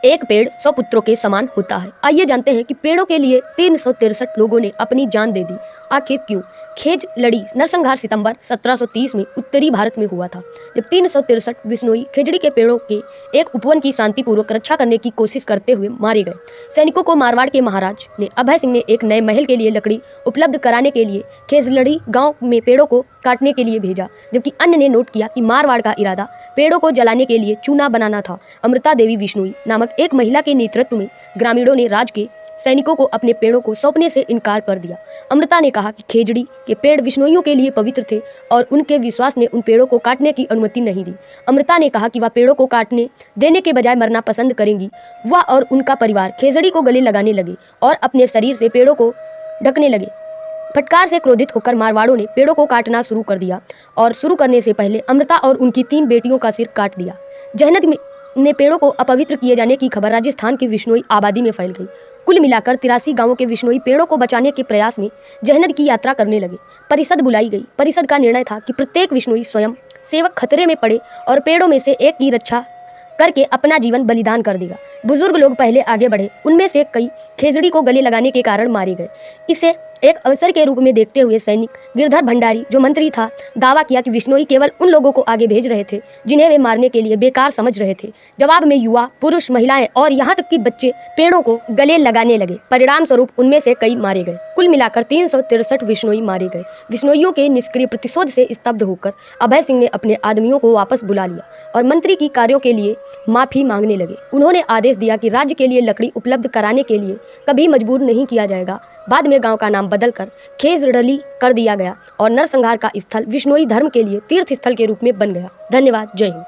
एक पेड़ 100 पुत्रों के समान होता है। आइए जानते हैं कि पेड़ों के लिए 363 लोगों ने अपनी जान दे दी। आखिर क्यों? खेज लड़ी नरसंहार सितंबर 1730 में उत्तरी भारत में हुआ था, जब 363 बिश्नोई खेजड़ी के पेड़ों के एक उपवन की शांतिपूर्वक रक्षा करने की कोशिश करते हुए मारे गए। सैनिकों को मारवाड़ के महाराज ने अभय सिंह ने एक नए महल के लिए लकड़ी उपलब्ध कराने के लिए खेजलड़ी गांव में पेड़ों को काटने के लिए भेजा, जबकि अन्य ने नोट किया कि मारवाड़ का इरादा पेड़ों को जलाने के लिए चूना बनाना था। अमृता देवी बिश्नोई नामक एक महिला के नेतृत्व में ग्रामीणों ने राज के सैनिकों को अपने पेड़ों को सौंपने से इनकार कर दिया। अमृता ने कहा कि खेजड़ी के पेड़ बिश्नोइयों के लिए पवित्र थे और उनके विश्वास ने उन पेड़ों को काटने की अनुमति नहीं दी। अमृता ने कहा कि वह पेड़ों को काटने देने के बजाय मरना पसंद करेंगी। वह और उनका परिवार खेजड़ी को गले लगाने लगे और अपने शरीर से पेड़ों को ढकने लगे। फटकार से क्रोधित होकर मारवाड़ों ने पेड़ों को काटना शुरू कर दिया और शुरू करने से पहले अमृता और उनकी 3 बेटियों का सिर काट दिया। जहनत में पेड़ों को अपवित्र किए जाने की खबर राजस्थान की बिश्नोई आबादी में फैल गई। कुल मिलाकर 83 गांवों के बिश्नोई पेड़ों को बचाने के प्रयास में जहनत की यात्रा करने लगे। परिषद बुलाई गई। परिषद का निर्णय था कि प्रत्येक बिश्नोई स्वयं सेवक खतरे में पड़े और पेड़ों में से एक की रक्षा करके अपना जीवन बलिदान कर देगा। बुजुर्ग लोग पहले आगे बढ़े। उनमें से कई खेजड़ी को गले लगाने के कारण मारे गए। इसे एक अवसर के रूप में देखते हुए सैनिक गिरधर भंडारी, जो मंत्री था, दावा किया कि बिश्नोई केवल उन लोगों को आगे भेज रहे थे जिन्हें वे मारने के लिए बेकार समझ रहे थे। जवाब में युवा, पुरुष, महिलाएं और यहाँ तक कि बच्चे पेड़ों को गले लगाने लगे। परिणाम स्वरूप उनमें से कई मारे गए। कुल मिलाकर 363 बिश्नोई मारे गए। बिश्नोइयों के निष्क्रिय प्रतिशोध से स्तब्ध होकर अभय सिंह ने अपने आदमियों को वापस बुला लिया और मंत्री की कार्यों के लिए माफी मांगने लगे। उन्होंने आदेश दिया कि राज्य के लिए लकड़ी उपलब्ध कराने के लिए कभी मजबूर नहीं किया जाएगा। बाद में गांव का नाम बदलकर खेजड़ली कर दिया गया और नरसंहार का स्थल बिश्नोई धर्म के लिए तीर्थ स्थल के रूप में बन गया। धन्यवाद। जय हिंद।